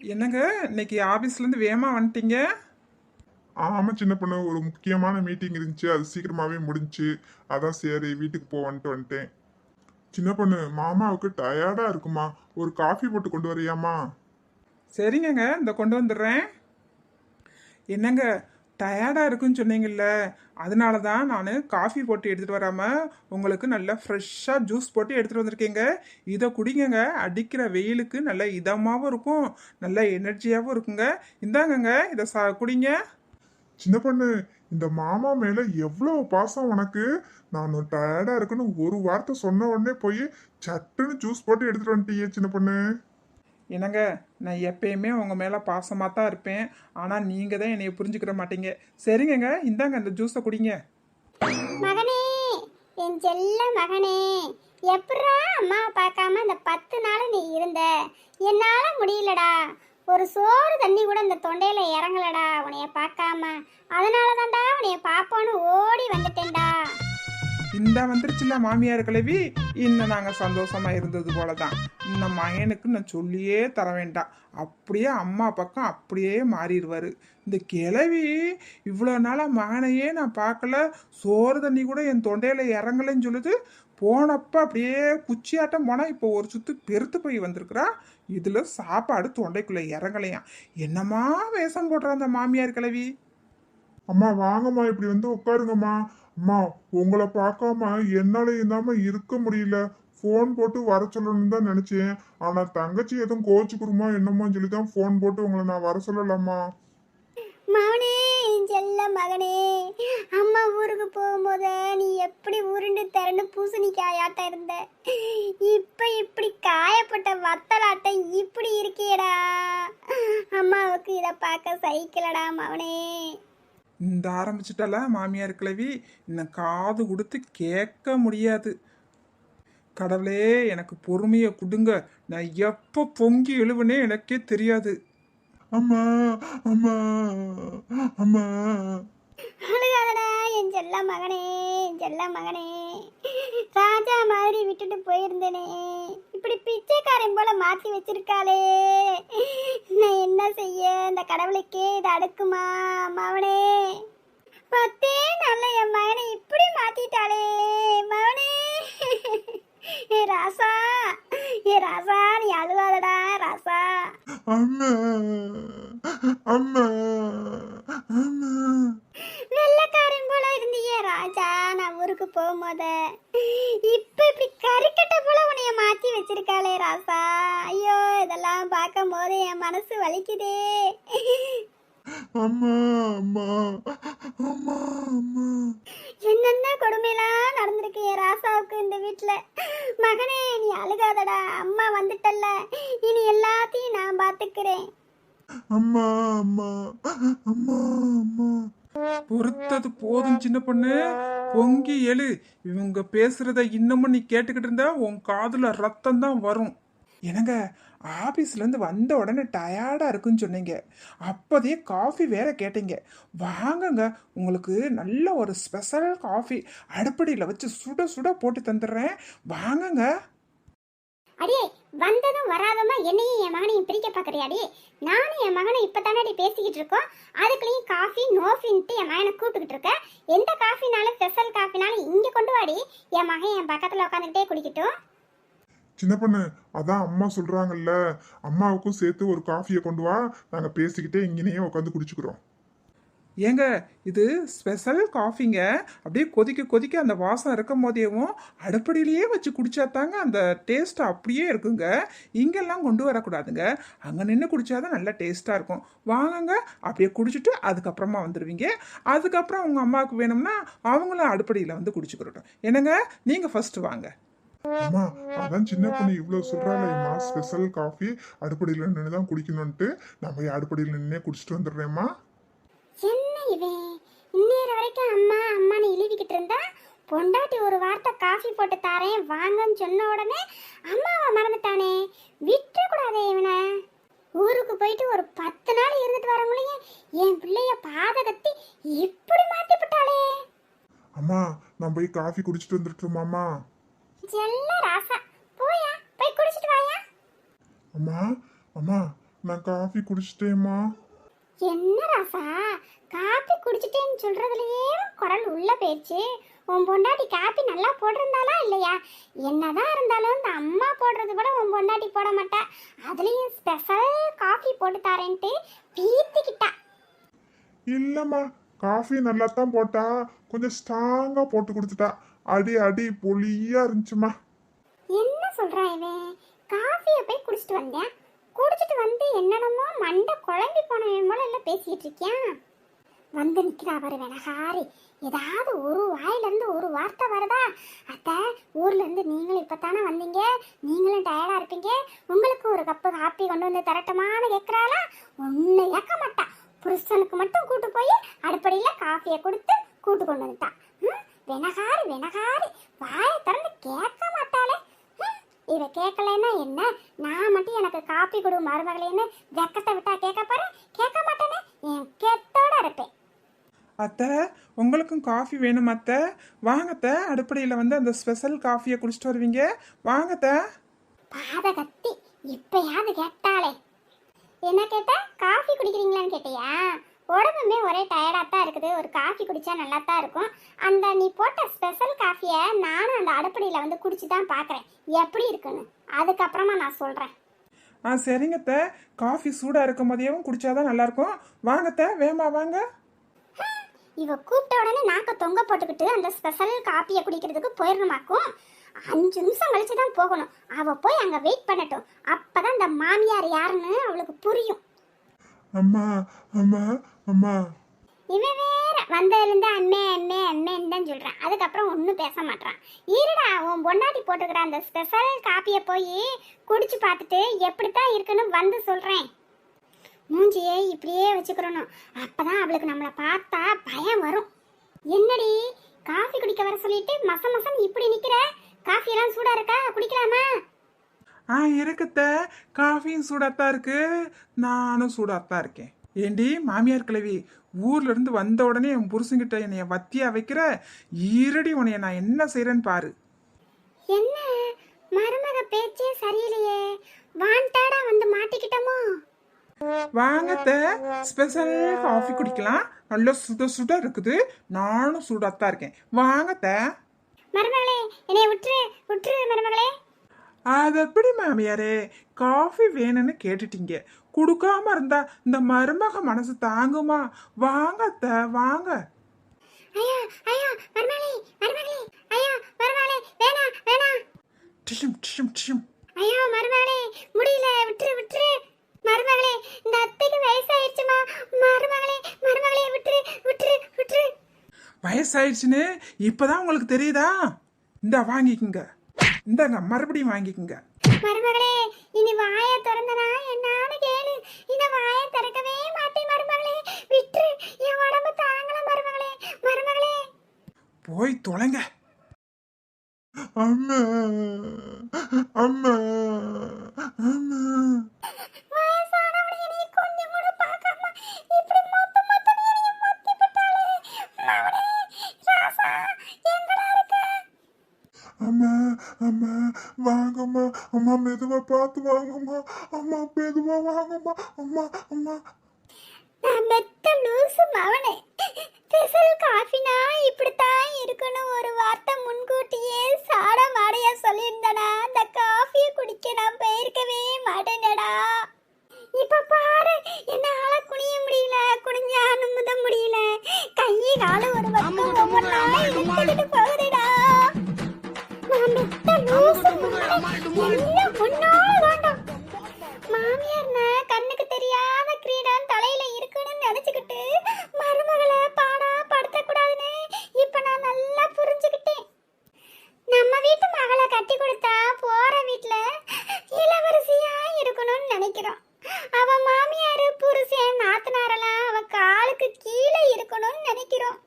என்னங்க இன்னைக்கு ஆபீஸ்ல இருந்து வேகமா வந்துட்டீங்க? ஆமா சின்ன பொண்ணு, ஒரு முக்கியமான மீட்டிங் இருந்துச்சு. அது சீக்கிரமாவே முடிஞ்சுச்சு. அதான் சரி வீட்டுக்கு போவான்ட்டு வந்துட்டேன். சின்ன பொண்ணு, மாமாவுக்கு டயர்டா இருக்குமா, ஒரு காஃபி போட்டு கொண்டு வரியாமா? சரிங்கங்க, இந்த கொண்டு வந்துடுறேன். என்னங்க, டயர்டா இருக்குன்னு சொன்னீங்கல்ல, அதனால தான் நான் காஃபி போட்டு எடுத்துட்டு வராம உங்களுக்கு நல்லா ஃப்ரெஷ்ஷாக ஜூஸ் போட்டு எடுத்துட்டு வந்திருக்கேங்க. இதை குடிங்கங்க, அடிக்கிற வெயிலுக்கு நல்ல இதமாகவும் இருக்கும், நல்ல எனர்ஜியாகவும் இருக்குங்க. இந்தாங்கங்க, இதை குடிங்க. சின்ன பொண்ணு, இந்த மாமா மேல எவ்வளவு பாசம் உனக்கு. நான் டயர்டா இருக்குன்னு ஒரு வார்த்தை சொன்ன உடனே போய் சட்டுன்னு ஜூஸ் போட்டு எடுத்துட்டு வந்துட்டீங்க சின்ன பொண்ணு. என்னங்க, நான் எப்பயுமே உங்க மேலே பாசமாக தான் இருப்பேன். ஆனால் நீங்கள் தான் என்னைய புரிஞ்சுக்கிற மாட்டீங்க. சரிங்கங்க, இந்தாங்க இந்த ஜூஸை குடிங்க. மகனே, என் செல்ல மகனே, எப்படா அம்மாவை பார்க்காம இந்த 10 நாள் நீ இருந்த? என்னால முடியலடா. ஒரு சோறு தண்ணி கூட இந்த தொண்டையில இறங்கலடா உன்னைய பார்க்காம. அதனால தான்டா உன்னைய பாப்போன்னு ஓடி வந்துட்டேன்டா. இந்த வந்துருச்சுல மாமியார் கிளவி, இன்னும் நாங்கள் சந்தோஷமா இருந்தது போல தான். இந்த மகனுக்கு நான் சொல்லியே தர வேண்டாம், அப்படியே அம்மா பக்கம் அப்படியே மாறிடுவார். இந்த கிளவி இவ்வளோ நாளாக மகனையே நான் பார்க்கல, சோறு தண்ணி கூட என் தொண்டையில் இறங்கலைன்னு சொல்லுது. போனப்ப அப்படியே குச்சியாட்டம் போனால் இப்போ ஒரு சுத்து பெருத்து போய் வந்திருக்கிறா. இதில் சாப்பாடு தொண்டைக்குள்ளே இறங்கலையாம். என்னமா வேஷம் போடுற அந்த மாமியார் கிளவி. அம்மா வாங்கம்மா, இப்படி வந்து உட்காருங்கம்மா. அம்மா, உங்களை பார்க்காம என்னால இல்லாம இருக்க முடியல. ஃபோன் போட்டு வர சொல்லணும்னு தான் நினைச்சேன். ஆனா தங்கச்சி எதுவும் கோச்சுக்குருமா என்னமோன்னு சொல்லி தான் ஃபோன் போட்டு உங்களை நான் வர சொல்லலாமா. மகனே, என் செல்ல மகனே, அம்மா ஊருக்கு போகும்போது நீ எப்படி உருண்டு திரண்டு பூசணிக்காயாட்டம் இருந்த, இப்ப இப்படி காயப்பட்ட வத்தலாட்டம் இப்படி இருக்கியடா. அம்மாவுக்கு இதை பார்க்க சகிக்கலடா மகனே. இந்த ஆரம்பிச்சிட்டால மாமியார் கிழவி, இன்னும் காது கொடுத்து கேட்க முடியாது. கடவுளே, எனக்கு பொறுமையை கொடுங்க, நான் எப்போ பொங்கி எழுவனே எனக்கே தெரியாது. அம்மா, அம்மா, அம்மா. அழுகாதடா என் செல்ல மகனே, என் செல்ல மகனே. ராஜா மாதிரி விட்டுட்டு போயிருந்தேனே, இப்படி பிச்சைக்காரன் போல மாத்தி வச்சிருக்காளே. நான் என்ன செய்ய? இந்த கடவுளுக்கே இது அடுக்குமா மவனே? 10 நாள்ல என் மகனை இப்படி மாத்திட்டாளே மவனே. ஏ ராசா, ஏ ராசா, நீ அழுவாதடா ராசா. அம்மா, அம்மா, அம்மா. வெள்ளக்காரன் போல இருந்தியே ராஜா நான் ஊருக்கு போகும்போது. இப்ப இப்படி கறிக்கட்டை போல உன்னைய மாத்தி வச்சிருக்காளே ராசா. ஐயோ, இதெல்லாம் பார்க்கும் போது என் மனசு வலிக்குதே. அம்மா, அம்மா, அம்மா, அம்மா. என்னென்ன கொடுமையெல்லாம் நடந்திருக்கு என் ராசாவுக்கு இந்த வீட்டுல. மகனே, நீ அழுகாதடா, அம்மா வந்துட்டல்ல, இனி எல்லாத்தையும் நான் பாத்துக்கிறேன். அம்மா, அம்மா, அம்மா, அம்மா. பொறுத்தது போதும் சின்ன பொண்ணு, பொங்கி எழு. இவங்க பேசுறத இன்னமும் நீ கேட்டுக்கிட்டு இருந்தா உன் காதுல ரத்தம் தான் வரும். என்னங்க, ஆபீஸ்லேருந்து வந்த உடனே டயர்டாக இருக்குன்னு சொன்னீங்க, அப்போதே காஃபி வேற கேட்டீங்க. வாங்கங்க, உங்களுக்கு நல்ல ஒரு ஸ்பெஷல் காஃபி அடுப்படியில் வச்சு சுட சுட போட்டு தந்துடுறேன், வாங்கங்க. அடியே, வந்ததும் வராதமா என்னையும் என் மகனையும் பிரிக்க பாக்குறியாடி? நானும் என் மகனை இப்ப தானடி பேசிக்கிட்டு இருக்கோம், அதுக்குள்ளேயும் காஃபி நோஃபின்ட்டு என் மகனை கூப்பிட்டுக்கிட்டு இருக்க. எந்த காஃபினாலும் ஸ்பெஷல் காஃபினாலும் இங்க கொண்டு வாடி, என் மகன் என் பக்கத்துல உட்காந்துட்டே குடிக்கட்டும். சின்ன பொண்ணு, அதான் அம்மா சொல்றாங்கல்ல, அம்மாவுக்கும் சேர்த்து ஒரு காஃபியை கொண்டு வா, நாங்க பேசிக்கிட்டே இங்கேயே உட்காந்து குடிச்சுக்கிறோம். ஏங்க, இது ஸ்பெஷல் காஃபிங்க. அப்படியே கொதிக்க கொதிக்க அந்த வாசம் இருக்கும் போதேவும் அடுப்படியிலேயே வச்சு குடிச்சா தாங்க அந்த டேஸ்ட் அப்படியே இருக்குங்க. இங்கெல்லாம் கொண்டு வரக்கூடாதுங்க, அங்கே நின்று குடித்தாதான் நல்லா டேஸ்ட்டாக இருக்கும். வாங்கங்க, அப்படியே குடிச்சிட்டு அதுக்கப்புறமா வந்துடுவீங்க. அதுக்கப்புறம் உங்கள் அம்மாவுக்கு வேணும்னா அவங்களும் அடுப்படியில் வந்து குடிச்சுக்கிறட்டும். என்னங்க, நீங்கள் ஃபஸ்ட்டு வாங்க. அம்மா, அதான் சின்ன பொண்ணு இவ்வளவு சொல்றாளேம்மா, ஸ்பெஷல் காஃபி அடுப்படியில் நின்று தான் குடிக்கணும்ட்டு. நான் போய் அடுப்படியில் நின்னே குடிச்சிட்டு வந்துடுறேம்மா. என்ன இவன் இந்நேரம் வரைக்கும் அம்மா அம்மான்னு இழுவிக்கிட்டு இருந்தா, பொண்டாட்டி ஒரு வார்த்தை காஃபி போட்டு தாரேன் வாங்கன்னு சொன்ன உடனே அம்மாவை மறந்துட்டானே. விட்டுறக்கூடாதே இவனை. ஊருக்கு போயிட்டு ஒரு 10 நாள் இருந்துட்டு வரவங்களையும் என் பிள்ளைய பாதகத்தி இப்படி மாத்தி விட்டாளே. அம்மா, நான் போய் காஃபி குடிச்சிட்டு வந்துட்டுருமாம்மா. செல்ல ராசா, போயா போய் குடிச்சிட்டு வாயா. அம்மா, அம்மா, நான் காஃபி குடிச்சிட்டேம்மா. என்ன ராசா, காப்பி குடிச்சிட்டேன்னு சொல்றதுலயே குரல் உள்ள போயிடுச்சு. உன் பொண்டாட்டி காப்பி நல்லா போட்டிருந்தாளா இல்லையா? என்னதான் இருந்தாலும் இந்த அம்மா போடுறது கூட உன் பொண்டாட்டி போட மாட்டா. அதுலயும் ஸ்பெஷல் காஃபி போட்டு தாரேன்ட்டு பீத்திக்கிட்டா. இல்லம்மா, காஃபி நல்லா தான் போட்டா, கொஞ்சம் ஸ்ட்ராங்கா போட்டு கொடுத்துட்டா. அடி அடி பொலியா இருந்துச்சுமா. என்ன சொல்றான் இவன்? காஃபியை போய் குடிச்சிட்டு வந்தேன், குடிச்சிட்டு வந்து என்னென்னமோ மண்டை குழம்பி போனவன் போல எல்லாம் பேசிட்டு இருக்கியான். வந்து நிக்கிறா பாரு வெனகாரி. ஏதாவது ஒரு வாயிலிருந்து ஒரு வார்த்தை வருதா? அத்தை, ஊர்ல இருந்து நீங்களும் இப்பத்தானே வந்தீங்க, நீங்களும் டயர்டா இருப்பீங்க, உங்களுக்கு ஒரு கப்பு காப்பி கொண்டு வந்து தரட்டுமான்னு கேட்கறாளா? ஒண்ணு ஏற்க மாட்டா. புருஷனுக்கு மட்டும் கூட்டு போய் அடுப்படியில காஃபியை கொடுத்து கூட்டு கொண்டு வந்துட்டான். வெனகாரி வெனகாரி வாயை திறந்து கேட்க மாட்டாளே. இவ கேட்கலன்னா என்ன, நான் மட்டும் எனக்கு காப்பி கொடு மருமகளேன்னு வெக்கத்தை விட்டா கேட்க பாரு. கேட்க மாட்டேனே, என் கெத்தோட இருப்பேன். அத்தை, உங்களுக்கும் காஃபி வேணும் அத்தை? வாங்கத்தை, அடுப்படையில் வந்து அந்த ஸ்பெஷல் காஃபியை குடிச்சிட்டு வருவீங்க. வாங்கத்தை. பாத கத்தி இப்பயாவது கேட்டாளே. என்ன கேட்டா? காஃபி குடிக்கிறீங்களான்னு கேட்டியா? உடம்புமே ஒரே டயர்டாக தான் இருக்குது, ஒரு காஃபி குடித்தா நல்லா தான் இருக்கும். அந்த நீ போட்ட ஸ்பெஷல் காஃபியை நானும் அந்த அடுப்படியில் வந்து குடிச்சு தான் பார்க்குறேன் எப்படி இருக்குன்னு. அதுக்கப்புறமா நான் சொல்கிறேன். சரிங்கத்தை, காஃபி சூடாக இருக்கும் போதேவும் குடிச்சாதான் நல்லாயிருக்கும். வாங்கத்தை, வேமா வாங்க. இவ கூப்பிட்ட உடனே நாக்க தொங்க போட்டுக்கிட்டு அந்த ஸ்பெஷல் காப்பியை குடிக்கிறதுக்கு போயிடணுமாக்கும். 5 நிமிஷம் கழிச்சு தான் போகணும். அவ போய் அங்க வெயிட் பண்ணட்டும். அப்பதான் இந்த மாமியார் யாருன்னு அவளுக்கு புரியும். அம்மா அம்மா அம்மா. இவன் வேற வந்ததுலேருந்து அண்ணே அண்ணே அண்ணேன்னு தான் சொல்றான். அதுக்கப்புறம் ஒன்றும் பேச மாட்டான். இருடா, உன் பொண்டாட்டி போட்டுக்கிற அந்த ஸ்பெஷல் காப்பியை போய் குடிச்சு பார்த்துட்டு எப்படித்தான் இருக்குன்னு வந்து சொல்றேன். மூஞ்சியே இப்படியே வச்சுக்கிறணும், அப்பதான் அவளுக்கு நம்மளை பார்த்தா பயம் வரும். என்னடி காஃபி குடிக்க வர சொல்லிட்டு மச மசம் இப்படி நிக்கிற? காஃபி எல்லாம் சூடா இருக்கா, குடிக்கலாமா? இருக்குத்த, காஃபியும் சூடாத்தான் இருக்கு, நானும் சூடாத்தான் இருக்கேன். ஏண்டி மாமியார் கிழவி, ஊர்ல இருந்து வந்த உடனே என் புருஷன்கிட்ட என்னைய வத்தியா வைக்கிற? ஈரடி உனைய நான் என்ன செய்யறேன்னு பாரு. என்ன மருமக பேச்சே சரியில்லையே, வாண்டாடா வந்து மாட்டிக்கிட்டோமோ? வாங்கத்த, ஸ்பெஷல் காஃபி குடிக்கலாம், நல்ல சுட சுட இருக்குது, நானும் சூடாத்தான் இருக்கேன். வாங்கத்த. மருமகளே என்னைய விட்டுரு விட்டுரு மருமகளே. அது எப்படி மாமியாரே, காஃபி வேணும்னு கேட்டுட்டீங்க, கொடுக்காம இருந்தா இந்த மருமக மனசு தாங்குமா? வாங்கத்த வாங்க. ஐயா ஐயா மருமகளே மருமகளே, ஐயா மருமகளே வேணா வேணா. டிஷும் டிஷும் டிஷும். ஐயா மருமகளே முடியல, விட்டுரு விட்டுரு. மருமகளே இந்த அத்தைக்கு வயசாயிடுச்சுமா, மருமகளே மருமகளே விட்டுரு விட்டுரு விட்டுரு. வயசாயிடுச்சுன்னு இப்பதான் உங்களுக்கு தெரியுதா? இந்த வாங்கிக்குங்க, இந்தாங்க மறுபடியும் வாங்கிக்குங்க. மருமகளே இனி வாயை திறந்தனா என்னான்னு கேளு. இந்த வாயை திறக்கவே மாட்டேன் மருமகளே, விட்டுரு, என் உடம்பு தாங்கல மருமகளே மருமகளே. போய் தொலைங்க. அம்மா அம்மா அம்மா. வயசானவளைய நீ கொஞ்சம் கூட பார்க்காம இப்படி மொத்த மொத்த நீ மொத்தி விட்டாளே. மவனே ராசா எங்கடா இருக்க? அம்மா அம்மா வாங்கம்மா. அம்மா மெதுவா பார்த்து வாங்கம்மா. அம்மா மெதுவா வாங்கம்மா. அம்மா அம்மா. நான் மெத்த லூசு மவனே. ஸ்பெஷல் காஃபினா இப்படித்தான் இருக்கணும் ஒரு வார்த்தை முன்கூட்டியே சாட மாடையா சொல்லியிருந்தனா அந்த காஃபியை குடிக்க நான் போயிருக்கவே மாட்டேனடா. இப்ப பாரு, என்னால குனிய முடியல, குனிஞ்சா நிமித முடியல, கையை கால ஒரு பக்கம் ஒவ்வொன்றா இழுத்துக்கிட்டு போகுதுடா. நான் மெத்த லூசு என்ன பொண்ணோட வேண்டாம். மாமியார்னா கண்ணுக்கு தெரியாத கிரீடம் தலையில இருக்குன்னு நினைச்சுக்கிட்டு மருமகளை பாடா படுத்தக்கூடாதுன்னு இப்ப நான் நல்லா புரிஞ்சுக்கிட்டேன். நம்ம வீட்டு மகளை கட்டி கொடுத்தா போற வீட்டுல இளவரசியா இருக்கணும்னு நினைக்கிறோம். அவ மாமியாரு புருஷன் நாத்தனாரெல்லாம் அவ காலுக்கு கீழே இருக்கணும்னு நினைக்கிறோம்.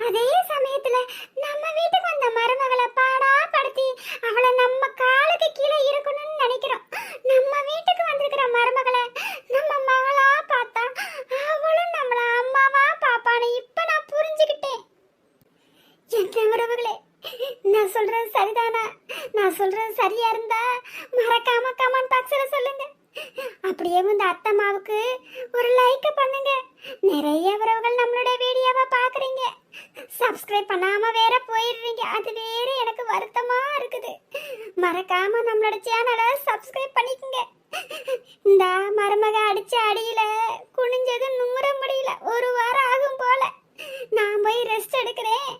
அதே சமயத்துல நம்ம வீட்டுக்கு வந்த மருமகளை பாடா படுத்தி அவளை நம்ம காலுக்கு கீழே இருக்கணும்னு நினைக்கிறோம். நம்ம வீட்டுக்கு வந்திருக்கிற மருமகளை நம்ம மகளா பார்த்தா அவளும் நம்மள அம்மாவா பாப்பான்னு இப்ப நான் புரிஞ்சுக்கிட்டேன். என்ன உறவுகளே, நான் சொல்றது சரிதானா? நான் சொல்றது சரியா இருந்தா மறக்காம கமெண்ட் பாக்ஸ்ல சொல்லுங்க. அப்படியே இந்த அத்தம்மாவுக்கு ஒரு லைக் பண்ணுங்க. நிறைய உறவுகள் நம்மளோட வீடியோவை பாக்குறீங்க, சப்ஸ்கிரைப் பண்ணாம வேற போயிடுறீங்க. அது வேற எனக்கு வருத்தமா இருக்குது. மறக்காம நம்மளோட சேனலை சப்ஸ்கிரைப் பண்ணிக்கங்க. இந்த மருமக அடிச்ச அடியில குனிஞ்சது நூற முடியல, ஒரு வாரம் ஆகும் போல. நான் போய் ரெஸ்ட் எடுக்கிறேன்.